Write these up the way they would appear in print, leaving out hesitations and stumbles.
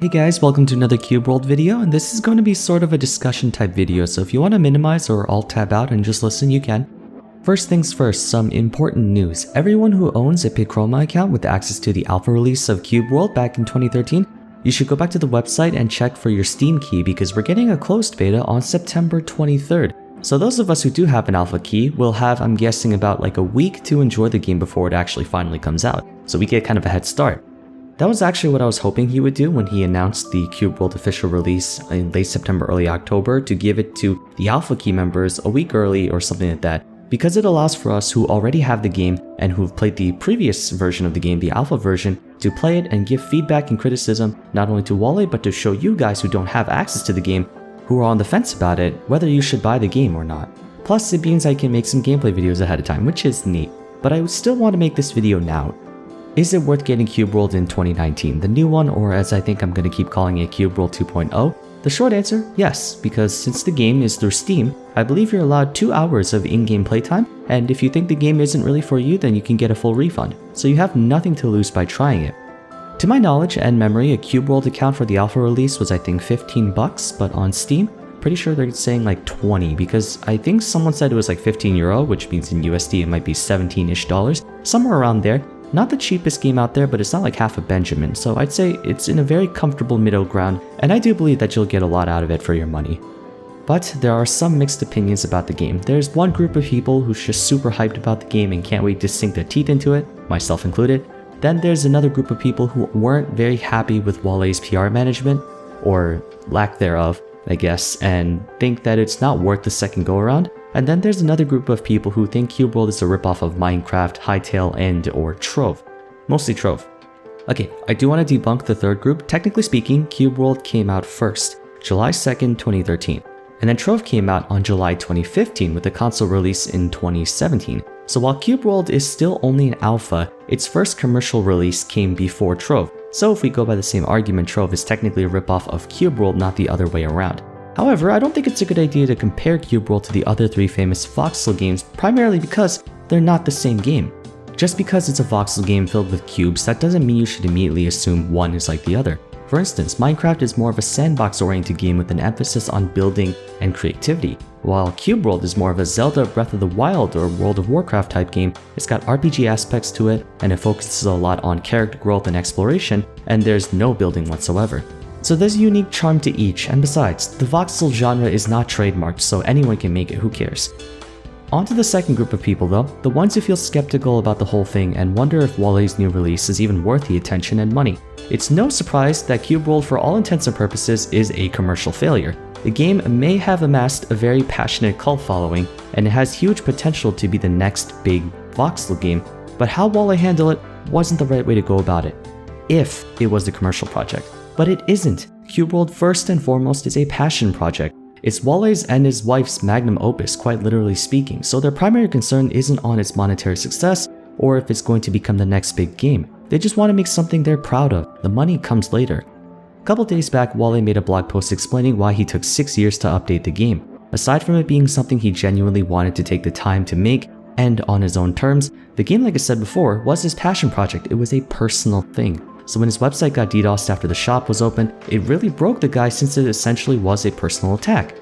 Hey guys, welcome to another Cube World video, and this is going to be sort of a discussion type video, so if you want to minimize or alt-tab out and just listen, you can. First things first, some important news. Everyone who owns a Pichroma account with access to the alpha release of Cube World back in 2013, you should go back to the website and check for your Steam key because we're getting a closed beta on September 23rd. So those of us who do have an alpha key will have, I'm guessing, about like a week to enjoy the game before it actually finally comes out. So we get kind of a head start. That was actually what I was hoping he would do when he announced the Cube World official release in late September, early October, to give it to the alpha key members a week early or something like that, because it allows for us who already have the game and who've played the previous version of the game, the alpha version, to play it and give feedback and criticism not only to Wale but to show you guys who don't have access to the game, who are on the fence about it, whether you should buy the game or not. Plus it means I can make some gameplay videos ahead of time, which is neat, but I still want to make this video now. Is it worth getting Cube World in 2019, the new one, or as I think I'm going to keep calling it, Cube World 2.0? The short answer, yes, because since the game is through Steam, I believe you're allowed 2 hours of in-game playtime, and if you think the game isn't really for you, then you can get a full refund, so you have nothing to lose by trying it. To my knowledge and memory, a Cube World account for the alpha release was I think $15, but on Steam, pretty sure they're saying like 20, because I think someone said it was like €15, which means in USD it might be $17-ish, somewhere around there. Not the cheapest game out there, but it's not like half a Benjamin, so I'd say it's in a very comfortable middle ground, and I do believe that you'll get a lot out of it for your money. But there are some mixed opinions about the game. There's one group of people who's just super hyped about the game and can't wait to sink their teeth into it, myself included. Then there's another group of people who weren't very happy with Wale's PR management, or lack thereof, I guess, and think that it's not worth the second go around. And then there's another group of people who think Cube World is a ripoff of Minecraft, Hytale, or Trove. Mostly Trove. Okay, I do want to debunk the third group. Technically speaking, Cube World came out first, July 2nd, 2013. And then Trove came out on July 2015 with the console release in 2017. So while Cube World is still only an alpha, its first commercial release came before Trove. So if we go by the same argument, Trove is technically a ripoff of Cube World, not the other way around. However, I don't think it's a good idea to compare Cube World to the other three famous voxel games, primarily because they're not the same game. Just because it's a voxel game filled with cubes, that doesn't mean you should immediately assume one is like the other. For instance, Minecraft is more of a sandbox-oriented game with an emphasis on building and creativity, while Cube World is more of a Zelda Breath of the Wild or World of Warcraft type game. It's got RPG aspects to it, and it focuses a lot on character growth and exploration, and there's no building whatsoever. So there's a unique charm to each, and besides, the voxel genre is not trademarked, so anyone can make it, who cares. On to the second group of people though, the ones who feel skeptical about the whole thing and wonder if Wale's new release is even worth the attention and money. It's no surprise that Cube World for all intents and purposes is a commercial failure. The game may have amassed a very passionate cult following, and it has huge potential to be the next big voxel game, but how Wale handled it wasn't the right way to go about it, if it was a commercial project. But it isn't. Cube World first and foremost is a passion project. It's Wale's and his wife's magnum opus, quite literally speaking, so their primary concern isn't on its monetary success or if it's going to become the next big game. They just want to make something they're proud of. The money comes later. A couple days back, Wale made a blog post explaining why he took 6 years to update the game. Aside from it being something he genuinely wanted to take the time to make and on his own terms, the game, like I said before, was his passion project. It was a personal thing. So when his website got DDoSed after the shop was open, it really broke the guy since it essentially was a personal attack.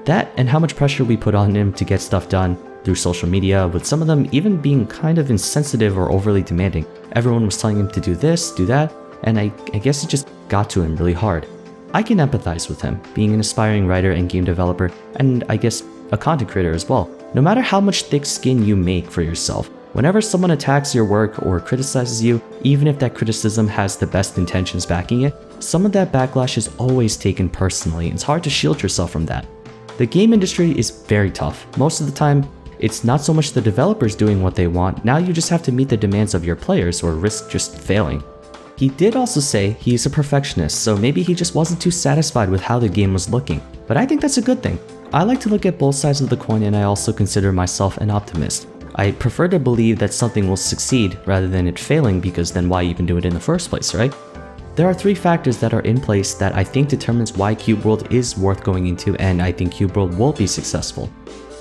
That and how much pressure we put on him to get stuff done through social media, with some of them even being kind of insensitive or overly demanding. Everyone was telling him to do this, do that, and I guess it just got to him really hard. I can empathize with him, being an aspiring writer and game developer, and I guess a content creator as well. No matter how much thick skin you make for yourself, whenever someone attacks your work or criticizes you, even if that criticism has the best intentions backing it, some of that backlash is always taken personally, and it's hard to shield yourself from that. The game industry is very tough. Most of the time, it's not so much the developers doing what they want, now you just have to meet the demands of your players or risk just failing. He did also say he's a perfectionist, so maybe he just wasn't too satisfied with how the game was looking, but I think that's a good thing. I like to look at both sides of the coin, and I also consider myself an optimist. I prefer to believe that something will succeed rather than it failing, because then why even do it in the first place, right? There are 3 factors that are in place that I think determines why Cube World is worth going into, and I think Cube World will be successful.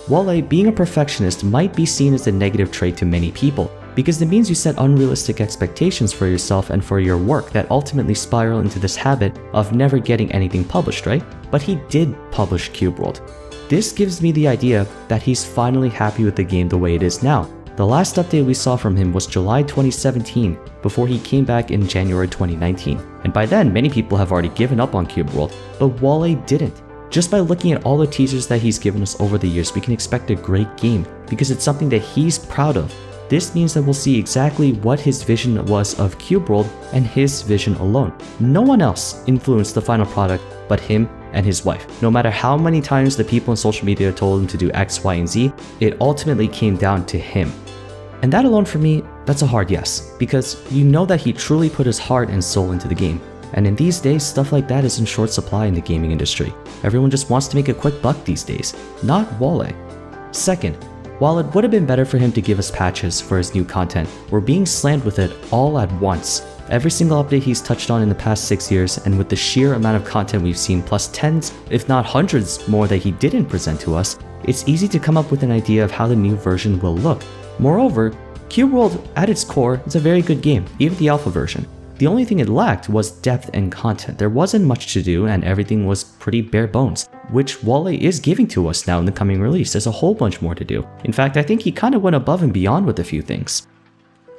Wale being a perfectionist might be seen as a negative trait to many people, because it means you set unrealistic expectations for yourself and for your work that ultimately spiral into this habit of never getting anything published, right? But he did publish Cube World. This gives me the idea that he's finally happy with the game the way it is now. The last update we saw from him was July 2017, before he came back in January 2019. And by then, many people have already given up on Cube World, but Wale didn't. Just by looking at all the teasers that he's given us over the years, we can expect a great game, because it's something that he's proud of. This means that we'll see exactly what his vision was of Cube World and his vision alone. No one else influenced the final product but him and his wife. No matter how many times the people on social media told him to do X, Y, and Z, it ultimately came down to him. And that alone for me, that's a hard yes, because you know that he truly put his heart and soul into the game. And in these days, stuff like that is in short supply in the gaming industry. Everyone just wants to make a quick buck these days, not Wale. Second, while it would have been better for him to give us patches for his new content, we're being slammed with it all at once. Every single update he's touched on in the past 6 years, and with the sheer amount of content we've seen, plus tens, if not hundreds more that he didn't present to us, it's easy to come up with an idea of how the new version will look. Moreover, Cube World at its core is a very good game, even the alpha version. The only thing it lacked was depth and content. There wasn't much to do and everything was pretty bare bones, which Wale is giving to us now in the coming release. There's a whole bunch more to do. In fact, I think he kind of went above and beyond with a few things.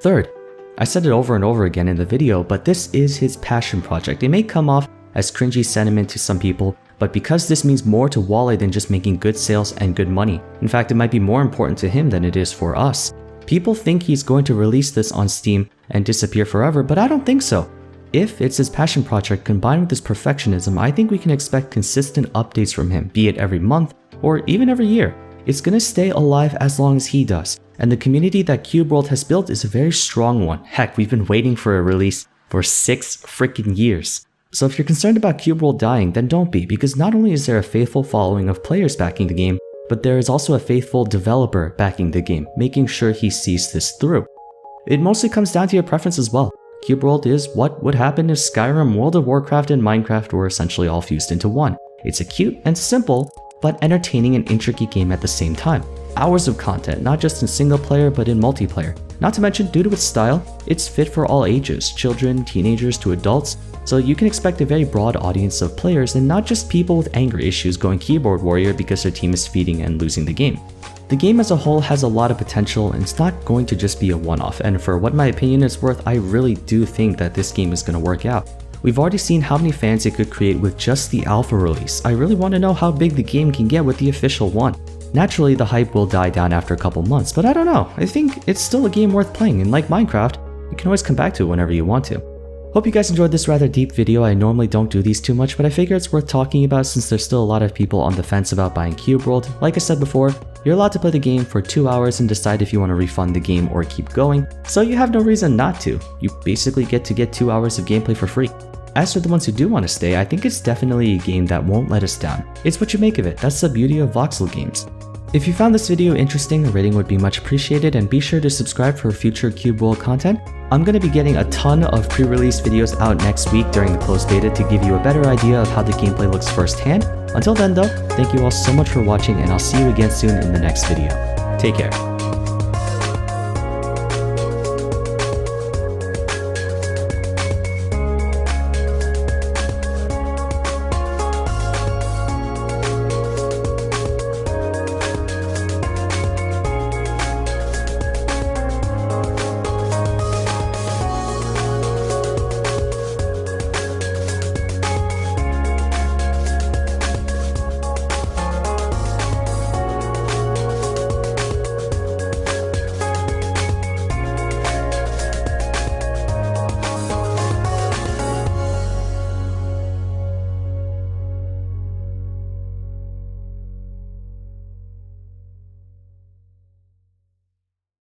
Third, I said it over and over again in the video, but this is his passion project. It may come off as cringy sentiment to some people, but because this means more to Wale than just making good sales and good money. In fact, it might be more important to him than it is for us. People think he's going to release this on Steam and disappear forever, but I don't think so. If it's his passion project combined with his perfectionism, I think we can expect consistent updates from him, be it every month or even every year. It's gonna stay alive as long as he does, and the community that Cube World has built is a very strong one. Heck, we've been waiting for a release for 6 freaking years. So if you're concerned about Cube World dying, then don't be, because not only is there a faithful following of players backing the game, but there is also a faithful developer backing the game, making sure he sees this through. It mostly comes down to your preference as well. Cube World is what would happen if Skyrim, World of Warcraft, and Minecraft were essentially all fused into one. It's a cute and simple, but entertaining and intricate game at the same time. Hours of content, not just in single player, but in multiplayer. Not to mention, due to its style, it's fit for all ages, children, teenagers to adults, so you can expect a very broad audience of players and not just people with anger issues going keyboard warrior because their team is feeding and losing the game. The game as a whole has a lot of potential and it's not going to just be a one-off, and for what my opinion is worth, I really do think that this game is going to work out. We've already seen how many fans it could create with just the alpha release. I really want to know how big the game can get with the official one. Naturally, the hype will die down after a couple months, but I don't know. I think it's still a game worth playing, and like Minecraft, you can always come back to it whenever you want to. Hope you guys enjoyed this rather deep video. I normally don't do these too much, but I figure it's worth talking about since there's still a lot of people on the fence about buying Cube World. Like I said before, you're allowed to play the game for 2 hours and decide if you want to refund the game or keep going, so you have no reason not to. You basically get to get 2 hours of gameplay for free. As for the ones who do want to stay, I think it's definitely a game that won't let us down. It's what you make of it. That's the beauty of voxel games. If you found this video interesting, a rating would be much appreciated, and be sure to subscribe for future Cube World content. I'm going to be getting a ton of pre-release videos out next week during the closed beta to give you a better idea of how the gameplay looks firsthand. Until then though, thank you all so much for watching, and I'll see you again soon in the next video. Take care.